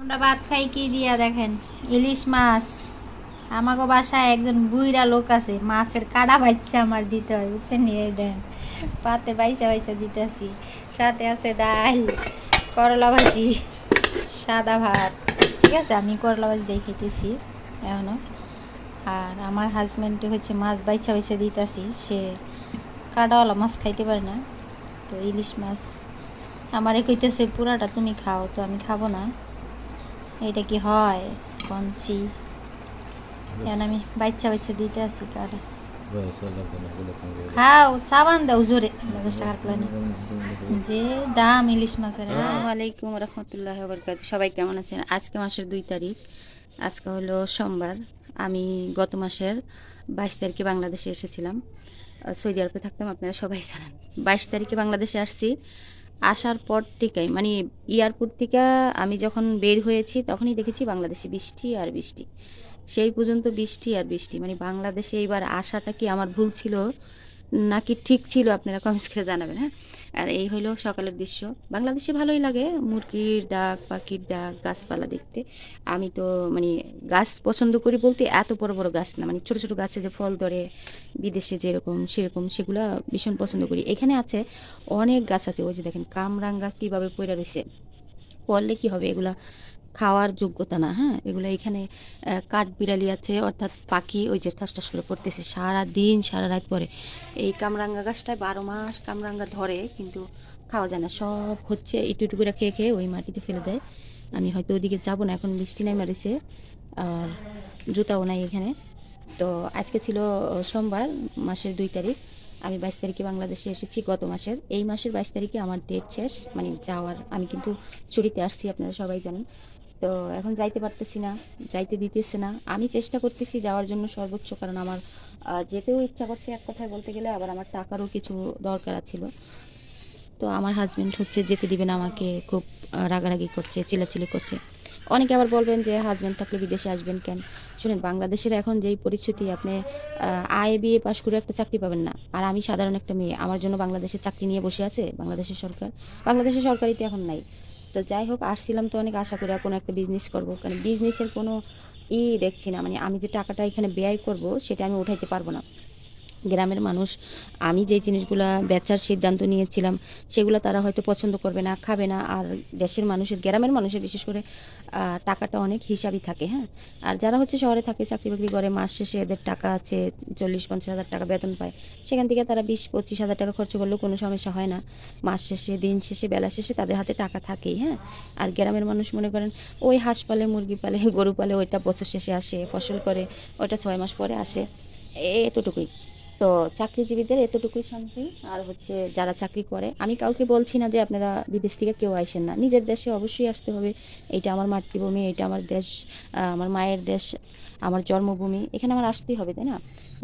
আমরা ভাত খাই কি দিয়া দেখেন, ইলিশ মাছ। আমাগো বাসায় একজন বুইরা লোক আছে, মাছের কাটা বাচ্চা আমার দিতে হয়, বুঝছেন? নিয়ে দেন পাতে বাইচা বাইচা দিতেছি। সাথে আছে ডাল, করলা ভাজি, সাদা ভাত। ঠিক আছে, আমি করলা ভাজি দিয়ে খেতেছি এখনো। আর আমার হাজব্যান্ডে হচ্ছে মাছ বাইচা বাইচা দিতেছি, সে কাটাওয়ালা মাছ খাইতে পারে না, তো ইলিশ মাছ আমারে কইতেছে পুরাটা তুমি খাও, তো আমি খাবো না। এটা কি হয় কঞ্চি? কেন আমি বাচ্চা বাচ্চা দিতে আছি কাটা। খাও, চাবান দাও জোরে। 10 টাকার প্লেনে যে দাম ইলিশ মাছের। আসসালামু আলাইকুম রহমতুল্লাহ বরকাতুহু। সবাই কেমন আছেন? আজকে মাসের 2 তারিখ, আজকে হলো সোমবার। আমি গত মাসের 22 তারিখে বাংলাদেশে এসেছিলাম। সৌদি আরবে থাকতাম, আপনারা সবাই জানেন। 22 তারিখে বাংলাদেশে আসছি। আসার পর থেকেই মানে এয়ারপোর্ট থেকে আমি যখন বের হয়েছি তখনই দেখেছি বাংলাদেশে বৃষ্টি আর বৃষ্টি। সেই পর্যন্ত বৃষ্টি আর বৃষ্টি, মানে বাংলাদেশে এইবার আসাটা কি আমার ভুল ছিল নাকি ঠিক ছিল, আপনারা কমেন্টস করে জানাবেন। হ্যাঁ, আর এই হলো সকালের দৃশ্য। বাংলাদেশে ভালোই লাগে, মুরগির ডাক, পাখির ডাক, গাছপালা দেখতে। আমি তো মানে গাছ পছন্দ করি বলতে এত বড় বড় গাছ না, মানে ছোট ছোট গাছে যে ফল ধরে বিদেশে যেরকম সেরকম, সেগুলো ভীষণ পছন্দ করি। এখানে আছে অনেক গাছ আছে, ওই যে দেখেন কামরাঙ্গা কীভাবে পড়ে রয়েছে। পড়লে কি হবে, এগুলা খাওয়ার যোগ্যতা না। হ্যাঁ, এগুলো এখানে কাঠবিড়ালি আছে, অর্থাৎ পাখি ওই যে ঠাস ঠাস করে পড়তেছে সারা দিন সারা রাত পরে। এই কামরাঙ্গা গাছটায় 12 মাস কামরাঙ্গা ধরে, কিন্তু খাওয়া যায় না, সব হচ্ছে একটু একটু করে খেয়ে খেয়ে ওই মাটিতে ফেলে দেয়। আমি হয়তো ওইদিকে যাবো না, এখন বৃষ্টি নাই মারিছে, আর জুতাও নাই এখানে। তো আজকে ছিল সোমবার, মাসের 2 তারিখ। আমি 22 তারিখে বাংলাদেশে এসেছি গত মাসের। এই মাসের 22 তারিখে আমার ডেট শেষ, মানে যাওয়ার। আমি কিন্তু ছুটিতে আসছি, আপনারা সবাই জানেন। তো এখন যাইতে পারতেছি না, যাইতে দিতেছে না। আমি চেষ্টা করতেছি যাওয়ার জন্য সর্বোচ্চ, কারণ আমার যেতেও ইচ্ছা করছে এক কথায় বলতে গেলে, আবার আমার টাকারও কিছু দরকার ছিল। তো আমার হাজব্যান্ড হচ্ছে যেতে দিবে না আমাকে, খুব রাগারাগি করছে, চিল্লাচিল্লি করছে। অনেকে আবার বলবেন যে হাজব্যান্ড থাকলে বিদেশে আসবেন কেন? শুনেন, বাংলাদেশের এখন যেই পরিস্থিতি, আপনি আইএ বিএ পাশ করে একটা চাকরি পাবেন না। আর আমি সাধারণ একটা মেয়ে, আমার জন্য বাংলাদেশে চাকরি নিয়ে বসে আছে বাংলাদেশের সরকার। বাংলাদেশের সরকারই তো এখন নাই। তো যাই হোক, আসছিলাম তো অনেক আশা করে কোনো একটা বিজনেস করব, কারণ বিজনেসের কোনো দেখছি না, মানে আমি যে টাকাটা এখানে ব্যয় করব সেটা আমি উঠাইতে পারবো না। গ্রামের মানুষ, আমি যেই জিনিসগুলা বেচার সিদ্ধান্ত নিয়েছিলাম সেগুলো তারা হয়তো পছন্দ করবে না, খাবে না। আর দেশের মানুষের, গ্রামের মানুষের বিশেষ করে টাকাটা অনেক হিসাবই থাকে। হ্যাঁ, আর যারা হচ্ছে শহরে থাকে, চাকরি বাকরি করে, মাস শেষে এদের টাকা আছে, 40-50 হাজার টাকা বেতন পায়, সেখান থেকে তারা 20-25 হাজার টাকা খরচ করলেও কোনো সমস্যা হয় না। মাস শেষে, দিন শেষে, বেলা শেষে তাদের হাতে টাকা থাকেই। হ্যাঁ, আর গ্রামের মানুষ মনে করেন ওই হাঁস পালে, মুরগি পালে, গরু পালে, ওইটা বছর শেষে আসে, ফসল করে ওইটা 6 মাস পরে আসে, এতটুকুই। তো চাকরিজীবীদের এতটুকুই শান্তি। আর হচ্ছে যারা চাকরি করে, আমি কাউকে বলছি না যে আপনারা বিদেশ থেকে কেউ আসেন না, নিজের দেশে অবশ্যই আসতে হবে। এটা আমার মাতৃভূমি, এটা আমার দেশ, আমার মায়ের দেশ, আমার জন্মভূমি, এখানে আমার আসতেই হবে, তাই না?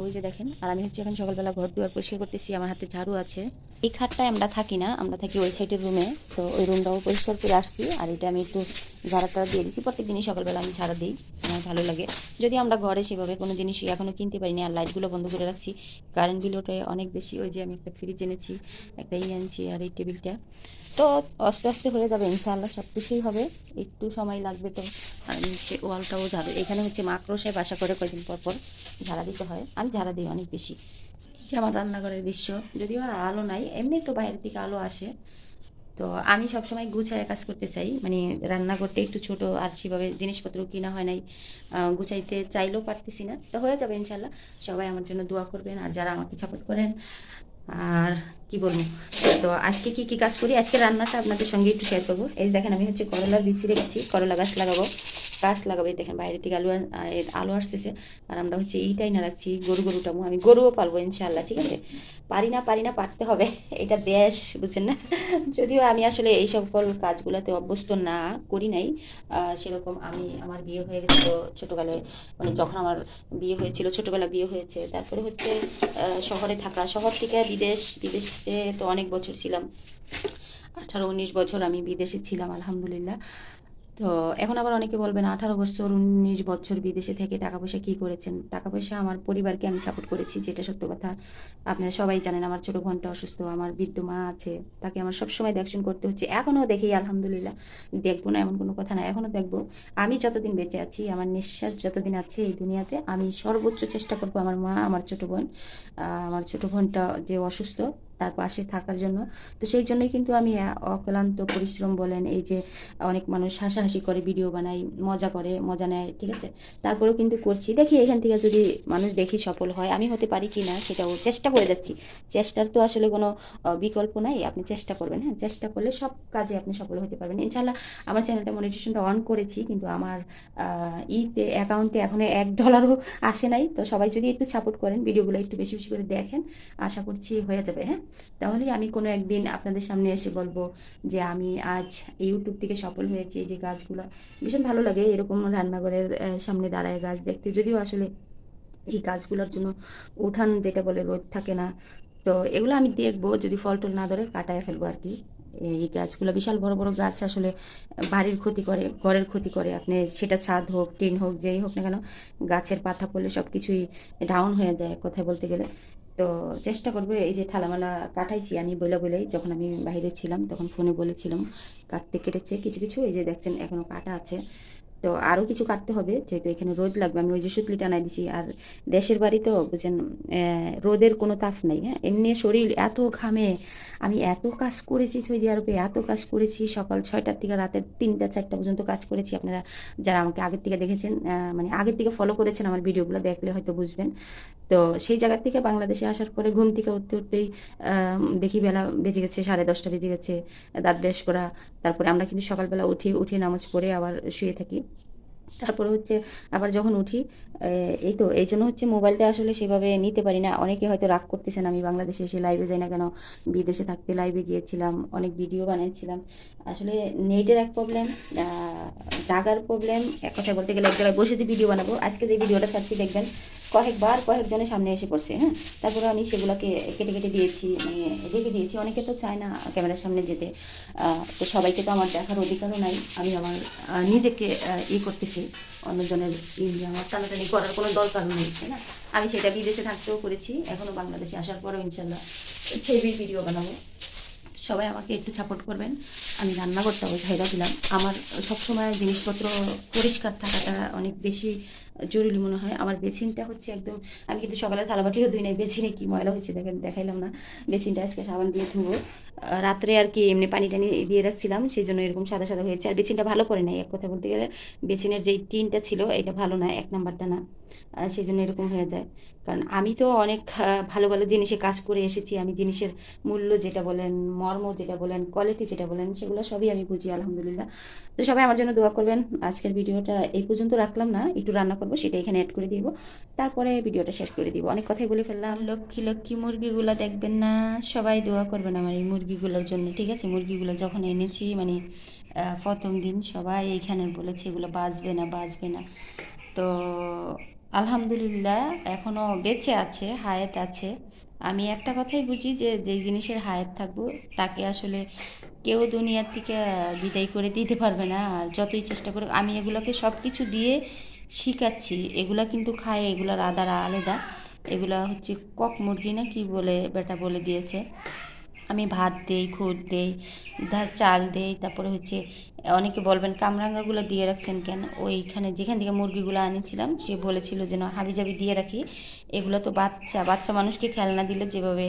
ওই যে দেখেন, আর আমি হচ্ছে এখন সকালবেলা ঘর দুয়ার পরিষ্কার করতেছি, আমার হাতে ঝাড়ু আছে। এই খাটটায় আমরা থাকি না, আমরা থাকি ওই সাইডের রুমে, তো ওই রুমটাও পরিষ্কার করে আসছি। আর এটা আমি একটু ঝাড়া টাড়া দিয়ে দিচ্ছি, প্রত্যেকদিনই সকালবেলা আমি ঝাড়া দিই, আমার ভালো লাগে। যদি আমরা ঘরে সেভাবে কোনো জিনিসই এখনও কিনতে পারিনি, আর লাইটগুলো বন্ধ করে রাখছি, কারেন্ট বিল ওঠে অনেক বেশি। ওই যে আমি একটা ফ্রিজ এনেছি, একটা আনছি, আর এই টেবিলটা। তো আস্তে আস্তে হয়ে যাবে ইনশাআল্লাহ, সব কিছুই হবে, একটু সময় লাগবে। তো আর হচ্ছে ওয়ালটাও ঝাড়ু, এখানে হচ্ছে মাকড়সায় বাসা করে, কয়েকদিন পর পর ঝাড়া দিতে হয়, আমি ঝাড়া দিই অনেক বেশি। এই যে আমার রান্নাঘরের দৃশ্য, যদিও আলো নাই, এমনি তো বাইরের দিকে আলো আসে। তো আমি সবসময় গুছায় কাজ করতে চাই, মানে রান্না করতে একটু ছোট, আর সেভাবে জিনিসপত্র কিনা হয় নাই, গুছাইতে চাইলেও পারতেছি না। তো হয়ে যাবে ইনশাল্লাহ। সবাই আমার জন্য দোয়া করবেন, আর যারা আমাকে সাপোর্ট করেন। আর কি বলবো, তো আজকে কি কি কাজ করি, আজকে রান্নাটা আপনাদের সঙ্গে একটু শেয়ার করবো। এই দেখেন, আমি হচ্ছে করলার বীজ রেখেছি, করলা গাছ লাগাবো, গাছ লাগাবো। এই দেখেন বাইরে থেকে আলু আসতেছে। আর আমরা হচ্ছে এইটাই না রাখছি, গরুটামো, আমি গরুও পালবো ইনশাল্লাহ। ঠিক আছে, পারি না পারতে হবে, এটা দেশ, বুঝছেন না? যদিও আমি আসলে এই সকল কাজগুলোতে অভ্যস্ত না, করি নাই সেরকম। আমি, আমার বিয়ে হয়ে গেছিলো ছোটোবেলায়, মানে যখন আমার বিয়ে হয়েছিল ছোটোবেলা বিয়ে হয়েছে, তারপরে হচ্ছে শহরে থাকা, শহর থেকে বিদেশে তো অনেক বছর ছিলাম, 18-19 বছর আমি বিদেশে ছিলাম আলহামদুলিল্লাহ। তো এখন আবার অনেকে বলবেন 18 বছর 19 বছর বিদেশে থেকে টাকা পয়সা কী করেছেন? টাকা পয়সা আমার পরিবারকে আমি সাপোর্ট করেছি, যেটা সত্য কথা। আপনারা সবাই জানেন আমার ছোট বোনটা অসুস্থ, আমার বৃদ্ধ মা আছে, তাকে আমার সবসময় দেখশন করতে হচ্ছে। এখনও দেখি আলহামদুলিল্লাহ, দেখবো না এমন কোনো কথা না, এখনও দেখবো। আমি যতদিন বেঁচে আছি, আমার নিঃশ্বাস যতদিন আছে এই দুনিয়াতে, আমি সর্বোচ্চ চেষ্টা করবো আমার মা, আমার ছোট বোন, আমার ছোট বোনটা যে অসুস্থ তার পাশে থাকার জন্য। তো সেই জন্যই কিন্তু আমি অক্লান্ত পরিশ্রম বলেন, এই যে অনেক মানুষ হাসাহাসি করে ভিডিও বানায়, মজা করে, মজা নেয়, ঠিক আছে, তারপরেও কিন্তু করছি। দেখি এখান থেকে যদি মানুষ দেখি সফল হয়, আমি হতে পারি কি না সেটাও চেষ্টা করে যাচ্ছি। চেষ্টার তো আসলে কোনো বিকল্প নাই, আপনি চেষ্টা করবেন। হ্যাঁ, চেষ্টা করলে সব কাজে আপনি সফল হতে পারবেন ইনশাল্লাহ। আমার চ্যানেলটা মনিটেশনটা অন করেছি, কিন্তু আমার ইতে অ্যাকাউন্টে এখনও $1 আসে নাই। তো সবাই যদি একটু সাপোর্ট করেন, ভিডিওগুলো একটু বেশি বেশি করে দেখেন, আশা করছি হয়ে যাবে। হ্যাঁ, তাহলেই আমি কোনো একদিন আপনাদের সামনে এসে বলবো যে আমি আজ ইউটিউব থেকে সফল হয়েছি। এই যে গাছগুলো ভীষণ ভালো লাগে, এরকম রান্নাঘরের সামনে দাঁড়ায় গাছ দেখতে। যদিও আসলে এই গাছগুলোর জন্য উঠান যেটা বলে রোদ থাকে না, তো এগুলো আমি দেখবো, যদি ফল টল না ধরে কাটায় ফেলবো আর কি। এই গাছগুলো বিশাল বড় বড় গাছ, আসলে বাড়ির ক্ষতি করে, ঘরের ক্ষতি করে। আপনি সেটা ছাদ হোক, টিন হোক, যেই হোক না কেন, গাছের পাতা পড়লে সব কিছুই ডাউন হয়ে যায় এক কথায় বলতে গেলে। তো চেষ্টা করবো। এই যে ঠালামালা কাটাইছি আমি বলেই, যখন আমি বাইরে ছিলাম তখন ফোনে বলেছিলাম কাটতে, কেটেছে কিছু কিছু, এই যে দেখছেন এখনও কাটা আছে। তো আরও কিছু কাটতে হবে, যেহেতু এখানে রোদ লাগবে। আমি ওই যে সুতলি টানাই দিছি। আর দেশের বাড়ি তো বুঝেন, রোদের কোনো তাপ নাই। হ্যাঁ, এমনি শরীর এত ঘামে। আমি এত কাজ করেছি সৌদি আরবে, এত কাজ করেছি, সকাল 6টার থেকে রাতের 3টা 4টা পর্যন্ত কাজ করেছি। আপনারা যারা আমাকে আগের থেকে দেখেছেন, মানে আগের থেকে ফলো করেছেন আমার ভিডিওগুলো, দেখলে হয়তো বুঝবেন। তো সেই জায়গার থেকে বাংলাদেশে আসার পরে ঘুম থেকে উঠতে উঠতেই দেখি বেলা বেজে গেছে, 10:30 বেজে গেছে। দাঁত ব্রাশ করা, তারপরে আমরা কিন্তু সকালবেলা উঠে নামাজ পড়ে আবার শুয়ে থাকি। তারপরে হচ্ছে আবার যখন উঠি, এই তো এই জন্য হচ্ছে মোবাইলটা আসলে সেভাবে নিতে পারি না। অনেকে হয়তো রাগ করতেছেন আমি বাংলাদেশে এসে লাইভে যাই না কেন, বিদেশে থাকতে লাইভে গিয়েছিলাম, অনেক ভিডিও বানিয়েছিলাম। আসলে নেটের এক প্রবলেম, জাগার প্রবলেম, এক কথায় বলতে গেলে এক জায়গায় বসে যে ভিডিও বানাবো, আজকে যে ভিডিওটা ছাড়ছি দেখবেন কয়েকজনের সামনে এসে পড়ছে। হ্যাঁ, তারপরে আমি সেগুলোকে কেটে কেটে দিয়েছি, মানে রেখে দিয়েছি। অনেকে তো চায় না ক্যামেরার সামনে যেতে, তো সবাইকে তো আমার দেখার অধিকারও নাই। আমি আমার নিজেকে করতেছি, অন্যজনের আমার টানাটানি করার কোনো দরকার নেই, তাই না? আমি সেটা বিদেশে থাকতেও করেছি, এখনও বাংলাদেশে আসার পরেও ইনশাল্লাহ ছবি ভিডিও বানাবো। সবাই আমাকে একটু সাপোর্ট করবেন। আমি রান্নাঘরটাও ঝাইরা দিলাম। আমার সবসময় জিনিসপত্র পরিষ্কার থাকাটা অনেক বেশি জরুরি মনে হয়। আমার বেসিনটা হচ্ছে একদম, আমি কিন্তু সকালে থালাবাটিও ধুই নাই, বেসিনে কি ময়লা হচ্ছে দেখেন, দেখাইলাম না। বেসিনটা আজকে সাবান দিয়ে ধুবো। রাত্রে আর কি এমনি পানি টানি দিয়ে রাখছিলাম, সেই জন্য এরকম সাদা সাদা হয়েছে। আর বেসিনটা ভালো করে নাই, এক কথা বলতে গেলে বেসিনের যেই টিনটা ছিল এটা ভালো না, 1 নাম্বারটা না, সেই জন্য এরকম হয়ে যায়। কারণ আমি তো অনেক ভালো ভালো জিনিসে কাজ করে এসেছি। আমি জিনিসের মূল্য যেটা বলেন, মর্ম যেটা বলেন, কোয়ালিটি যেটা বলেন, সেগুলো সবই আমি বুঝি আলহামদুলিল্লাহ। তো সবাই আমার জন্য দোয়া করবেন। আজকের ভিডিওটা এই পর্যন্ত রাখলাম না, একটু রান্না করবো সেটা এখানে অ্যাড করে দিব, তারপরে ভিডিওটা শেষ করে দিব। অনেক কথাই বলে ফেললাম। লক্ষ্মী লক্ষ্মী মুরগিগুলো দেখবেন না, সবাই দোয়া করবেন আমার এই মুরগিগুলোর জন্য, ঠিক আছে? মুরগিগুলো যখন এনেছি, মানে প্রথম দিন সবাই এইখানে বলেছে এগুলো বাঁচবে না, বাঁচবে না। তো আলহামদুলিল্লাহ এখনও বেঁচে আছে, হায়াত আছে। আমি একটা কথাই বুঝি যে যেই জিনিসের হায়াত থাকবো তাকে আসলে কেউ দুনিয়ার থেকে বিদায় করে দিতে পারবে না। আর যতই চেষ্টা করুক, আমি এগুলোকে সব কিছু দিয়ে শিখাচ্ছি। এগুলা কিন্তু খায়, এগুলার আদার আলাদা। এগুলা হচ্ছে কক মুরগি না কি বলে বেটা বলে দিয়েছে। আমি ভাত দেই, খুদ দেই, চাল দেই, তারপরে হচ্ছে অনেকে বলবেন কামরাঙ্গাগুলো দিয়ে রাখছেন কেন? ওইখানে যেখান থেকে মুরগিগুলো আনিছিলাম সে বলেছিল যেন হাবিজাবি দিয়ে রাখি। এগুলো তো বাচ্চা বাচ্চা মানুষকে খেলনা দিলে যেভাবে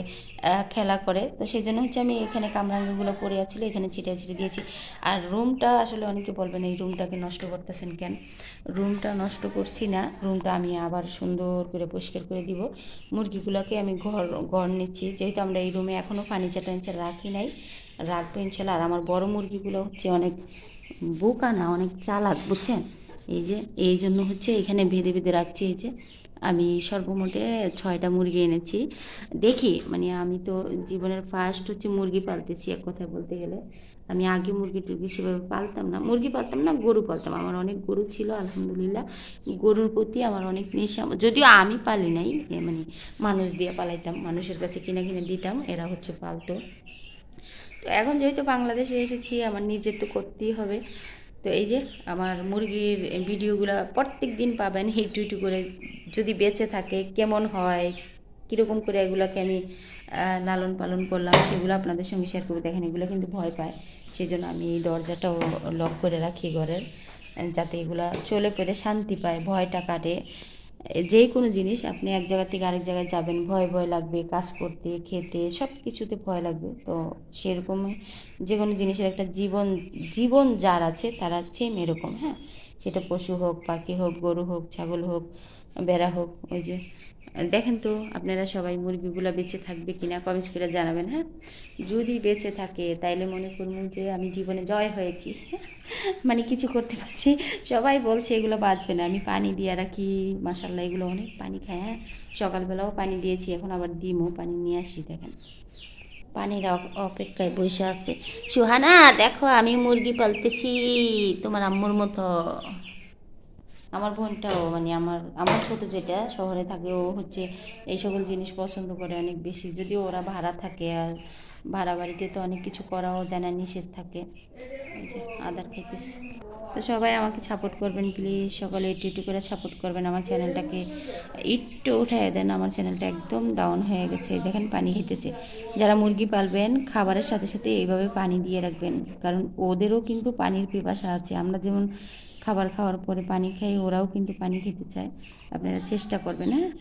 খেলা করে, তো সেই জন্য হচ্ছে আমি এখানে কামরাঙ্গাগুলো পড়ে আছিল, এখানে ছিটিয়ে ছিটিয়ে দিয়েছি। আর রুমটা আসলে অনেকে বলবেন এই রুমটাকে নষ্ট করতেছেন কেন? রুমটা নষ্ট করছি না, রুমটা আমি আবার সুন্দর করে পরিষ্কার করে দিব। মুরগিগুলোকে আমি ঘর নিচ্ছি, যেহেতু আমরা এই রুমে এখনও ফার্নিচার টার্নিচার রাখি নাই, রাখবো ইনশাল্লাহ। আর আমার বড় মুরগিগুলো হচ্ছে অনেক বোকা না, অনেক চালাক, বুঝছেন? এই যে এই জন্য হচ্ছে এখানে বেঁধে বেঁধে রাখছি। এই যে আমি সর্বমোটে 6টা মুরগি এনেছি। দেখি, মানে আমি তো জীবনের ফার্স্ট হচ্ছে মুরগি পালতেছি এক কথায় বলতে গেলে। আমি আগে মুরগি টুরগি সেভাবে পালতাম না, মুরগি পালতাম না, গরু পালতাম। আমার অনেক গরু ছিল আলহামদুলিল্লাহ। গরুর প্রতি আমার অনেক নেশা, যদিও আমি পালি নাই, মানে মানুষ দিয়ে পালাইতাম, মানুষের কাছে কিনে কিনে দিতাম, এরা হচ্ছে পালতো। তো এখন যেহেতু বাংলাদেশে এসেছি, আমার নিজের তো করতেই হবে। তো এই যে আমার মুরগির ভিডিওগুলো প্রত্যেক দিন পাবেন একটু একটু করে, যদি বেঁচে থাকে কেমন হয়, কীরকম করে এগুলোকে আমি লালন পালন করলাম সেগুলো আপনাদের সঙ্গে শেয়ার করবো। দেখেন এগুলো কিন্তু ভয় পায়, সেই জন্য আমি এই দরজাটাও লক করে রাখি ঘরের, যাতে এগুলা চলে পেরে শান্তি পায়, ভয়টা কাটে। যে কোনো জিনিস আপনি এক জায়গা থেকে আরেক জায়গায় যাবেন, ভয় ভয় লাগবে, কাজ করতে খেতে সব কিছুতে ভয় লাগবে। তো সেরকমই যে কোনো জিনিসের একটা জীবন জীবন যার আছে তারা সেম এরকম, হ্যাঁ, সেটা পশু হোক, পাখি হোক, গরু হোক, ছাগল হোক, বেড়া হোক। ওই যে দেখেন তো আপনারা সবাই মুরগিগুলো বেঁচে থাকবে কিনা কমেন্টস করে জানাবেন, হ্যাঁ। যদি বেঁচে থাকে তাইলে মনে করবো যে আমি জীবনে জয় হয়েছি, মানে কিছু করতে পারছি। সবাই বলছে এগুলো বাঁচবে না, আমি পানি দিয়ে রাখি, মাশাল্লাহ এগুলো অনেক পানি খায়, হ্যাঁ। সকালবেলাও পানি দিয়েছি, এখন আবার ডিমও পানি নিয়ে আসি। দেখেন পানির অপেক্ষায় বসে আছে। সুহানা দেখো আমি মুরগি পালতেছি তোমার আম্মুর মতো। আমার বোনটাও, মানে আমার আমার ছোট যেটা শহরে থাকে, ও হচ্ছে এই সকল জিনিস পছন্দ করে অনেক বেশি, যদিও ওরা ভাড়া থাকে, আর ভাড়া বাড়িতে তো অনেক কিছু করাও জানা নিষেধ থাকে। এই যে আদার খাইতেছে। তো সবাই আমাকে সাপোর্ট করবেন প্লিজ, সকালে একটু একটু করে সাপোর্ট করবেন, আমার চ্যানেলটাকে একটু উঠায় দেন, আমার চ্যানেলটা একদম ডাউন হয়ে গেছে। দেখেন পানি খেতেছে। যারা মুরগি পালবেন খাবারের সাথে সাথে এইভাবে পানি দিয়ে রাখবেন, কারণ ওদেরও কিন্তু পানির পিপাসা আছে। আমরা যেমন খাবার খাওয়ার পরে পানি খাই, ওরাও কিন্তু পানি খেতে চায়। আপনারা চেষ্টা করবেন, হ্যাঁ।